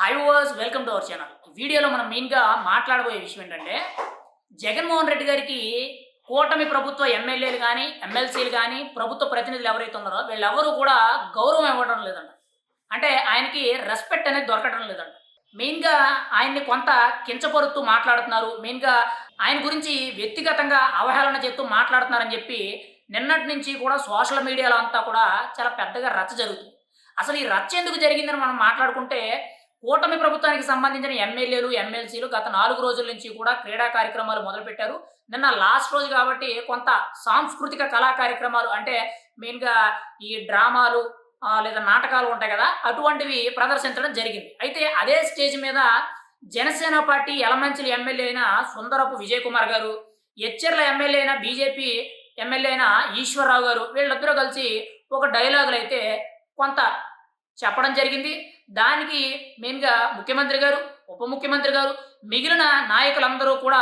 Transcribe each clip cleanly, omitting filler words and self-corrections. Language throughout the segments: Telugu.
Hi viewers, welcome to our channel. వీడియోలో మనం మెయిన్‌గా మాట్లాడబోయే విషయం ఏంటంటే, జగన్మోహన్ రెడ్డి గారికి కూటమి ప్రభుత్వ ఎమ్మెల్యేలు గాని, ఎమ్మెల్సీలు గాని, ప్రభుత్వ ప్రతినిధులు ఎవరైతే ఉన్నారో వీళ్ళెవరూ కూడా గౌరవం ఇవ్వడం లేదంట. అంటే ఆయనకి రెస్పెక్ట్ అనేది దొరకడం లేదంట. మెయిన్‌గా ఆయన్ని కొంత కించపరుస్తూ మాట్లాడుతున్నారు. మెయిన్‌గా ఆయన గురించి వ్యక్తిగతంగా అవహేళన చేస్తూ మాట్లాడుతున్నారని చెప్పి నిన్నటి నుంచి కూడా సోషల్ మీడియాలో అంతా కూడా చాలా పెద్దగా రచ్చ జరుగుతుంది. అసలు ఈ రచ్చ ఎందుకు జరిగిందని మనం మాట్లాడుకుంటే కూటమి ప్రభుత్వానికి సంబంధించిన ఎమ్మెల్యేలు, ఎమ్మెల్సీలు గత 4 రోజుల నుంచి కూడా క్రీడా కార్యక్రమాలు మొదలుపెట్టారు. నిన్న లాస్ట్ రోజు కాబట్టి కొంత సాంస్కృతిక కళా కార్యక్రమాలు అంటే మెయిన్‌గా ఈ డ్రామాలు లేదా నాటకాలు ఉంటాయి కదా! అటువంటివి ప్రదర్శించడం జరిగింది. అయితే అదే స్టేజ్ మీద జనసేన పార్టీ యలమంచిలి ఎమ్మెల్యే అయిన సుందరపు విజయ్ కుమార్ గారు, ఎచ్చెర్ల ఎమ్మెల్యే అయిన బీజేపీ ఎమ్మెల్యే అయిన ఈశ్వరరావు గారు వీళ్ళిద్దరూ కలిసి ఒక డైలాగులైతే కొంత చెప్పడం జరిగింది. దానికి మెయిన్‌గా ముఖ్యమంత్రి గారు, ఉప ముఖ్యమంత్రి గారు, మిగిలిన నాయకులందరూ కూడా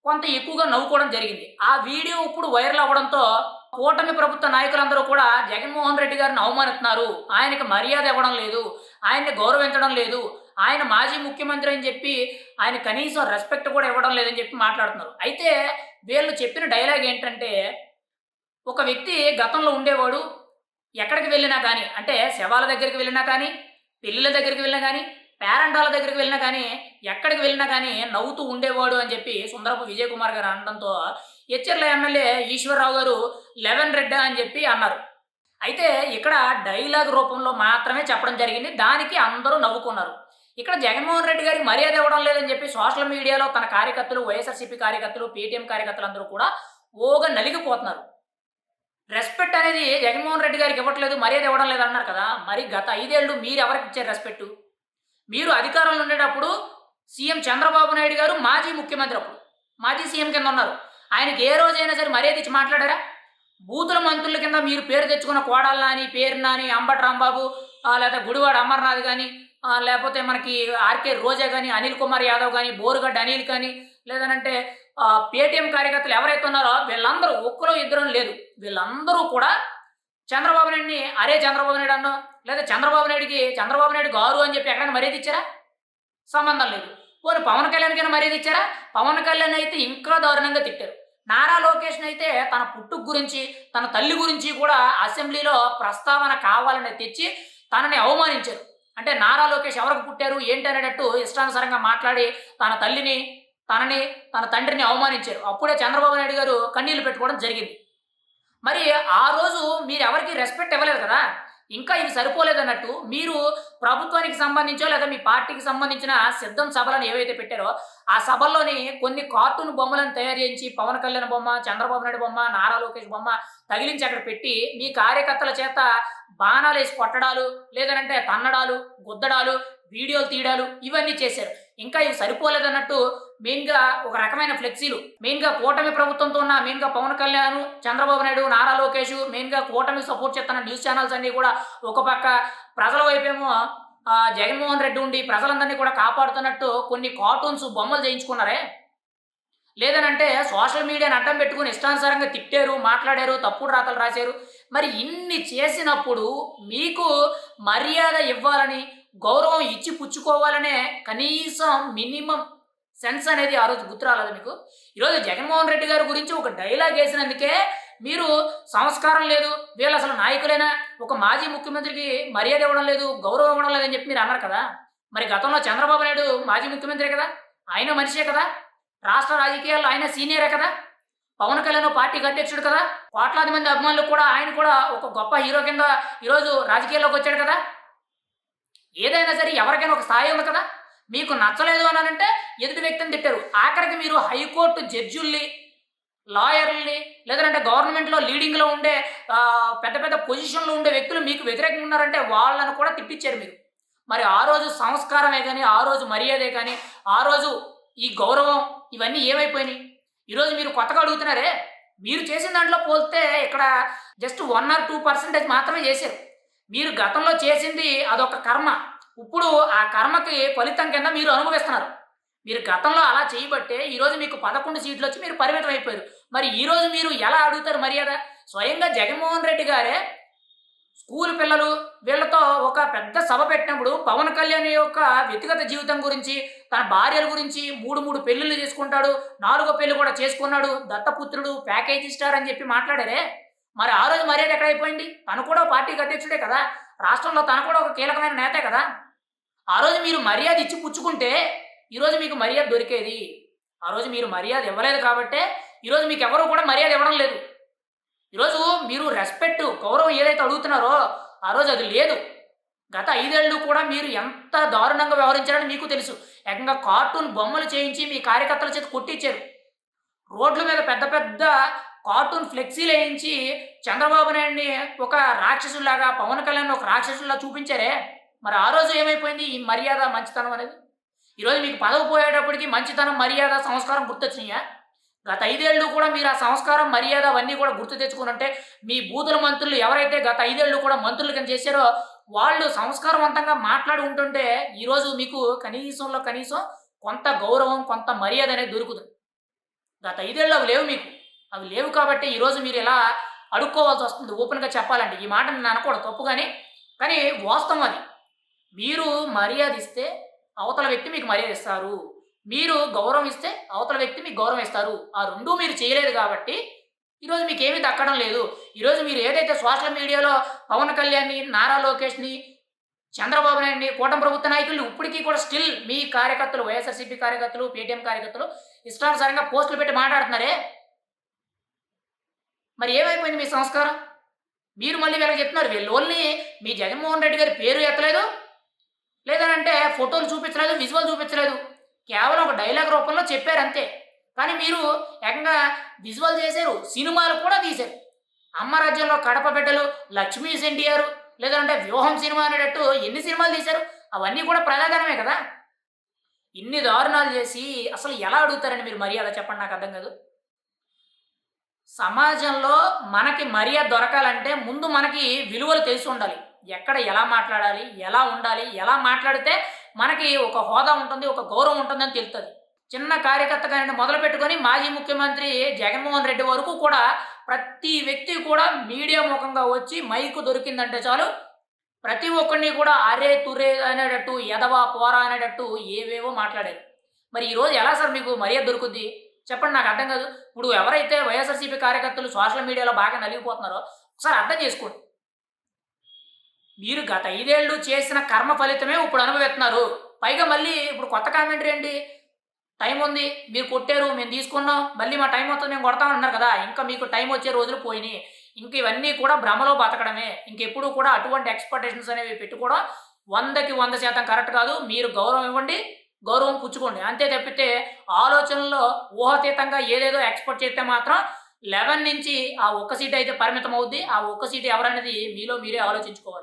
కొంత ఎక్కువగా నవ్వుకోవడం జరిగింది. ఆ వీడియో ఇప్పుడు వైరల్ అవ్వడంతో కూటమి ప్రభుత్వ నాయకులందరూ కూడా జగన్మోహన్ రెడ్డి గారిని అవమానిస్తున్నారు. ఆయనకి మర్యాద ఇవ్వడం లేదు. ఆయన్ని గౌరవించడం లేదు. ఆయన మాజీ ముఖ్యమంత్రి అని చెప్పి ఆయన కనీసం రెస్పెక్ట్ కూడా ఇవ్వడం లేదని చెప్పి మాట్లాడుతున్నారు. అయితే వీళ్ళు చెప్పిన డైలాగ్ ఏంటంటే, ఒక వ్యక్తి గతంలో ఉండేవాడు. ఎక్కడికి వెళ్ళినా గానీ, అంటే శవాల దగ్గరికి వెళ్ళినా కానీ, పెళ్ళిళ్ళ దగ్గరికి వెళ్ళినా గానీ, పేరంటాల దగ్గరికి వెళ్ళినా గానీ, ఎక్కడికి వెళ్ళినా గానీ నవ్వుతూ ఉండేవాడు అని చెప్పి సుందరపు విజయ్ కుమార్ గారు అనడంతో, ఎచ్చెర్ల ఎమ్మెల్యే ఈశ్వరరావు గారు లెవెన్ రెడ్డా అని చెప్పి అన్నారు. అయితే ఇక్కడ డైలాగ్ రూపంలో మాత్రమే చెప్పడం జరిగింది. దానికి అందరూ నవ్వుకున్నారు. ఇక్కడ జగన్మోహన్ రెడ్డి గారికి మర్యాద ఇవ్వడం లేదని చెప్పి సోషల్ మీడియాలో తన కార్యకర్తలు, వైఎస్ఆర్‌సీపీ కార్యకర్తలు, పేటీఎం కార్యకర్తలందరూ కూడా ఓగా నలిగిపోతున్నారు. రెస్పెక్ట్ అనేది జగన్మోహన్ రెడ్డి గారికి ఇవ్వట్లేదు, మర్యాద ఇవ్వడం లేదన్నారు కదా! మరి గత 5 ఏళ్ళు మీరెవరికి ఇచ్చారు రెస్పెక్టు? మీరు అధికారంలో ఉండేటప్పుడు సీఎం చంద్రబాబు నాయుడు గారు మాజీ ముఖ్యమంత్రి అప్పుడు. మాజీ సీఎం కింద ఉన్నారు. ఆయనకి ఏ రోజైనా సరే మర్యాద ఇచ్చి మాట్లాడారా? బూతుల మంత్రుల కింద మీరు పేరు తెచ్చుకున్న కోడలు నాని, పేరు నాని, అంబటి రాంబాబు లేకపోతే గుడివాడ అమర్నాథ్ గాని, లేపోతే మనకి ఆర్‌కే రోజా గాని, అనిల్ కుమార్ యాదవ్ గాని, బోరుగడ్డ అనిల్ కానీ, లేదనంటే పేటీఎం కార్యకర్తలు ఎవరైతే ఉన్నారో వీళ్ళందరూ ఒక్కలో ఇద్దరని లేదు. వీళ్ళందరూ కూడా చంద్రబాబు నాయుడిని అరే చంద్రబాబు నాయుడు అనడం, లేదా చంద్రబాబు నాయుడికి చంద్రబాబు నాయుడు గారు అని చెప్పి ఎక్కడైనా మర్యాద ఇచ్చారా? సంబంధం లేదు. పోనీ పవన్ కళ్యాణ్‌కైనా మర్యాద ఇచ్చారా? పవన్ కళ్యాణ్ అయితే ఇంకా దారుణంగా తిట్టారు. నారా లోకేష్‌ని అయితే తన పుట్టుక గురించి, తన తల్లి గురించి కూడా అసెంబ్లీలో ప్రస్తావన కావాలని తెచ్చి తనని అవమానించారు. అంటే నారా లోకేష్ ఎవరికి పుట్టారు, ఏంటి అనేటట్టు ఇష్టానుసారంగా మాట్లాడి తన తల్లిని, తనని, తన తండ్రిని అవమానించారు. అప్పుడే చంద్రబాబు నాయుడు గారు కన్నీళ్లు పెట్టుకోవడం జరిగింది. మరి ఆ రోజు మీరెవరికీ రెస్పెక్ట్ ఇవ్వలేదు కదా! ఇంకా ఇది సరిపోలేదన్నట్టు మీరు ప్రభుత్వానికి సంబంధించో లేదా మీ పార్టీకి సంబంధించిన సిద్ధం సభలను ఏవైతే పెట్టారో, ఆ సభల్లోని కొన్ని కార్టూన్ బొమ్మలను తయారు చేయించి పవన్ కళ్యాణ్ బొమ్మ, చంద్రబాబు నాయుడు బొమ్మ, నారా లోకేష్ బొమ్మ తగిలించి అక్కడ పెట్టి మీ కార్యకర్తల చేత బాణాలేసి కొట్టడాలు, లేదనంటే తన్నడాలు, గుద్దడాలు, వీడియోలు తీయడాలు ఇవన్నీ చేశారు. ఇంకా ఇవి సరిపోలేదన్నట్టు మెయిన్‌గా ఒక రకమైన ఫ్లెక్సీలు మెయిన్‌గా కూటమి ప్రభుత్వంతో ఉన్న మెయిన్‌గా పవన్ కళ్యాణ్, చంద్రబాబు నాయుడు, నారా లోకేష్ మెయిన్‌గా కూటమికి సపోర్ట్ చేస్తున్న న్యూస్ ఛానెల్స్ అన్నీ కూడా ఒక పక్క ప్రజల వైపేమో జగన్మోహన్ రెడ్డి ఉండి ప్రజలందరినీ కూడా కాపాడుతున్నట్టు కొన్ని కార్టూన్స్ బొమ్మలు చేయించుకున్నారే. లేదనంటే సోషల్ మీడియాని అడ్డం పెట్టుకొని ఇష్టానుసారంగా తిట్టారు, మాట్లాడారు, తప్పుడు రాతలు రాశారు. మరి ఇన్ని చేసినప్పుడు మీకు మర్యాద ఇవ్వాలని, గౌరవం ఇచ్చి పుచ్చుకోవాలనే కనీసం మినిమమ్ సెన్స్ అనేది ఆ రోజు గుర్తు రాలేదా మీకు? ఈరోజు జగన్మోహన్ రెడ్డి గారి గురించి ఒక డైలాగ్ ఏసినందుకే మీరు సంస్కారం లేదు, వీళ్ళసలు నాయకులేనా, ఒక మాజీ ముఖ్యమంత్రికి మర్యాద ఇవ్వడం లేదు, గౌరవం ఇవ్వడం లేదని చెప్పి మీరు అన్నారు కదా! మరి గతంలో చంద్రబాబు నాయుడు మాజీ ముఖ్యమంత్రే కదా! ఆయన మనిషే కదా! రాష్ట్ర రాజకీయాల్లో ఆయన సీనియరే కదా! పవన్ కళ్యాణ్ పార్టీకి అధ్యక్షుడు కదా! కోట్లాది మంది అభిమానులు కూడా ఆయన కూడా ఒక గొప్ప హీరో కింద ఈరోజు రాజకీయాల్లోకి వచ్చాడు కదా! ఏదైనా సరే ఎవరికైనా ఒక స్థాయి ఉంది కదా! మీకు నచ్చలేదు అనంటే ఎదుటి వ్యక్తిని తిట్టారు. ఆఖరికి మీరు హైకోర్టు జడ్జిల్ని, లాయర్‌లని లేదంటే గవర్నమెంట్‌లో లీడింగ్‌లో ఉండే పెద్ద పెద్ద పొజిషన్‌లో ఉండే వ్యక్తులు మీకు వ్యతిరేకంగా ఉన్నారంటే వాళ్ళని కూడా తిట్టిచ్చారు మీరు. మరి ఆ రోజు సంస్కారమే గాని, ఆ రోజు మర్యాదే గాని, ఆ రోజు ఈ గౌరవం ఇవన్నీ ఏమైపోయినాయి? ఈరోజు మీరు కొత్తగా అడుగుతున్నారే, మీరు చేసిన దాంట్లో పోల్స్తే ఇక్కడ జస్ట్ 1 ఆర్ 2% మాత్రమే చేశారు. మీరు గతంలో చేసింది అదొక కర్మ. ఇప్పుడు ఆ కర్మకి ఫలితం కింద మీరు అనుభవిస్తున్నారు. మీరు గతంలో అలా చేయబట్టే ఈరోజు మీకు 11 సీట్లొచ్చి మీరు పరిమితం అయిపోయారు. మరి ఈరోజు మీరు ఎలా అడుగుతారు మర్యాద? స్వయంగా జగన్మోహన్ రెడ్డి గారే స్కూల్ పిల్లలు వీళ్ళతో ఒక పెద్ద సభ పెట్టినప్పుడు పవన్ కళ్యాణ్ యొక్క వ్యక్తిగత జీవితం గురించి, తన భార్యల గురించి 3 పెళ్లిళ్ళు చేసుకుంటాడు, 4వ పెళ్లి కూడా చేసుకున్నాడు, దత్తపుత్రుడు, ప్యాకేజీ స్టార్ అని చెప్పి మాట్లాడారే. మరి ఆ రోజు మర్యాద ఎక్కడైపోయింది? తను కూడా పార్టీకి అధ్యక్షుడే కదా! రాష్ట్రంలో తను కూడా ఒక కీలకమైన నేతే కదా! ఆ రోజు మీరు మర్యాద ఇచ్చి పుచ్చుకుంటే ఈరోజు మీకు మర్యాద దొరికేది. ఆ రోజు మీరు మర్యాద ఇవ్వలేదు కాబట్టే ఈరోజు మీకెవరు కూడా మర్యాద ఇవ్వడం లేదు. ఈరోజు మీరు రెస్పెక్ట్, గౌరవం ఏదైతే అడుగుతున్నారో ఆ రోజు అది లేదు. గత 5 ఏళ్ళు కూడా మీరు ఎంత దారుణంగా వ్యవహరించారని మీకు తెలుసు. ఏకంగా కార్టూన్ బొమ్మలు చేయించి మీ కార్యకర్తల చేత కొట్టించారు. రోడ్ల మీద పెద్ద పెద్ద కార్టూన్ ఫ్లెక్సీలేయించి చంద్రబాబు నాయుడిని ఒక రాక్షసుడిలాగా, పవన్ కళ్యాణ్‌ని ఒక రాక్షసుడిలా చూపించారే! మరి ఆ రోజు ఏమైపోయింది ఈ మర్యాద, మంచితనం అనేది? ఈరోజు మీకు పదవి పోయేటప్పటికి మంచితనం, మర్యాద, సంస్కారం గుర్తొచ్చినాయా? గత 5 ఏళ్ళు కూడా మీరు ఆ సంస్కారం, మర్యాద అవన్నీ కూడా గుర్తు తెచ్చుకొనుంటే, మీ బూతుల మంత్రులు ఎవరైతే గత 5 ఏళ్ళు కూడా మంత్రులు కింద చేశారో, వాళ్ళు సంస్కారవంతంగా మాట్లాడి ఉంటుంటే, ఈరోజు మీకు కనీసంలో కనీసం కొంత గౌరవం, కొంత మర్యాద అనేది దొరుకుతుంది. గత 5 ఏళ్ళు అవి లేవు మీకు. అవి లేవు కాబట్టి ఈరోజు మీరు ఇలా అడుక్కోవాల్సొస్తుంది ఓపెన్‌గా చెప్పాలంటే. ఈ మాట నేను అనకూడదు తప్పు గాని, కానీ వాస్తవం అది. మీరు మర్యాద ఇస్తే అవతల వ్యక్తి మీకు మర్యాద ఇస్తారు. మీరు గౌరవం ఇస్తే అవతల వ్యక్తి మీకు గౌరవం ఇస్తారు. ఆ 2 మీరు చేయలేదు కాబట్టి ఈరోజు మీకేమీ దక్కడం లేదు. ఈరోజు మీరు ఏదైతే సోషల్ మీడియాలో పవన్ కళ్యాణ్‌ని, నారా లోకేష్‌ని, చంద్రబాబు నాయుడిని, కూటమి ప్రభుత్వ నాయకుల్ని ఇప్పటికి కూడా స్టిల్ మీ కార్యకర్తలు, వైఎస్ఆర్‌సీపీ కార్యకర్తలు, పేటీఎం కార్యకర్తలు ఇష్టానుసారంగా పోస్టులు పెట్టి మాట్లాడుతున్నారే! మరి ఏమైపోయింది మీ సంస్కారం? మీరు మళ్ళీ వీళ్ళకి చెప్తున్నారు. వీళ్ళోళ్ళని మీ జగన్మోహన్ రెడ్డి గారి పేరు ఎత్తలేదు. లేదనంటే ఫోటోలు చూపించలేదు, విజువల్ చూపించలేదు. కేవలం ఒక డైలాగ్ రూపంలో చెప్పారంతే. కానీ మీరు ఏకంగా విజువల్ చేశారు. సినిమాలు కూడా తీశారు. 'అమ్మ రాజ్యంలో కడప బిడ్డలు', 'లక్ష్మీస్ ఎన్టీఆర్' లేదంటే 'వ్యూహం' సినిమా అనేటట్టు ఎన్ని సినిమాలు తీశారు? అవన్నీ కూడా ప్రజాధనమే కదా! ఇన్ని దారుణాలు చేసి అసలు ఎలా అడుగుతారండి మీరు మర్యాద చెప్పండి నాకు అర్థం కాదు. సమాజంలో మనకి మర్యాద దొరకాలంటే ముందు మనకి విలువలు తెలిసి ఉండాలి. ఎక్కడ ఎలా మాట్లాడాలి? ఎలా ఉండాలి? ఎలా మాట్లాడితే మనకి ఒక హోదా ఉంటుంది, ఒక గౌరవం ఉంటుందని తెలుస్తది. చిన్న కార్యకర్త కానిండి మొదలుపెట్టుకొని మాజీ ముఖ్యమంత్రి జగన్మోహన్ రెడ్డి వరకు కూడా ప్రతి వ్యక్తి కూడా మీడియా ముఖంగా వచ్చి మైకు దొరికిందంటే చాలు ప్రతి ఒక్కడిని కూడా అరే, తురే అనేటట్టు, ఎదవ, పోరా అనేటట్టు ఏవేవో మాట్లాడారు. మరి ఈరోజు ఎలా సార్ మీకు మర్యాద దొరుకుద్ది? చెప్పండి నాకు అర్థం కాదు. ఇప్పుడు ఎవరైతే వైఎస్ఆర్‌సీపీ కార్యకర్తలు సోషల్ మీడియాలో బాగా నలిగిపోతున్నారో ఒకసారి అర్థం చేసుకోండి. మీరు గత 5 ఏళ్ళు చేసిన కర్మ ఫలితమే ఇప్పుడు అనుభవిస్తున్నారు. పైగా మళ్ళీ ఇప్పుడు కొత్త కామెంటరీ ఏంటి? టైం ఉంది. మీరు కొట్టారు. మేము తీసుకున్నాం. మళ్ళీ మా టైం వస్తుంది మేము కొడతాం అన్నారు కదా! ఇంకా మీకు టైం వచ్చే రోజులు పోయినాయి. ఇంక ఇవన్నీ కూడా భ్రమలో బతకడమే. ఇంకెప్పుడు కూడా అటువంటి ఎక్స్‌పెక్టేషన్స్ అనేవి పెట్టుకోవడం 100కి 100% కరెక్ట్ కాదు. మీరు గౌరవం ఇవ్వండి. గౌరవం పుచ్చుకోండి. అంతే తప్పితే ఆలోచనలో ఊహాతీతంగా ఏదేదో ఎక్స్‌పెక్ట్ చేస్తే మాత్రం 11 నుంచి ఆ ఒక్క సీట్ అయితే పరిమితం అవుద్ది. ఆ ఒక్క సీట్ ఎవరనేది మీలో మీరే ఆలోచించుకోవాలి.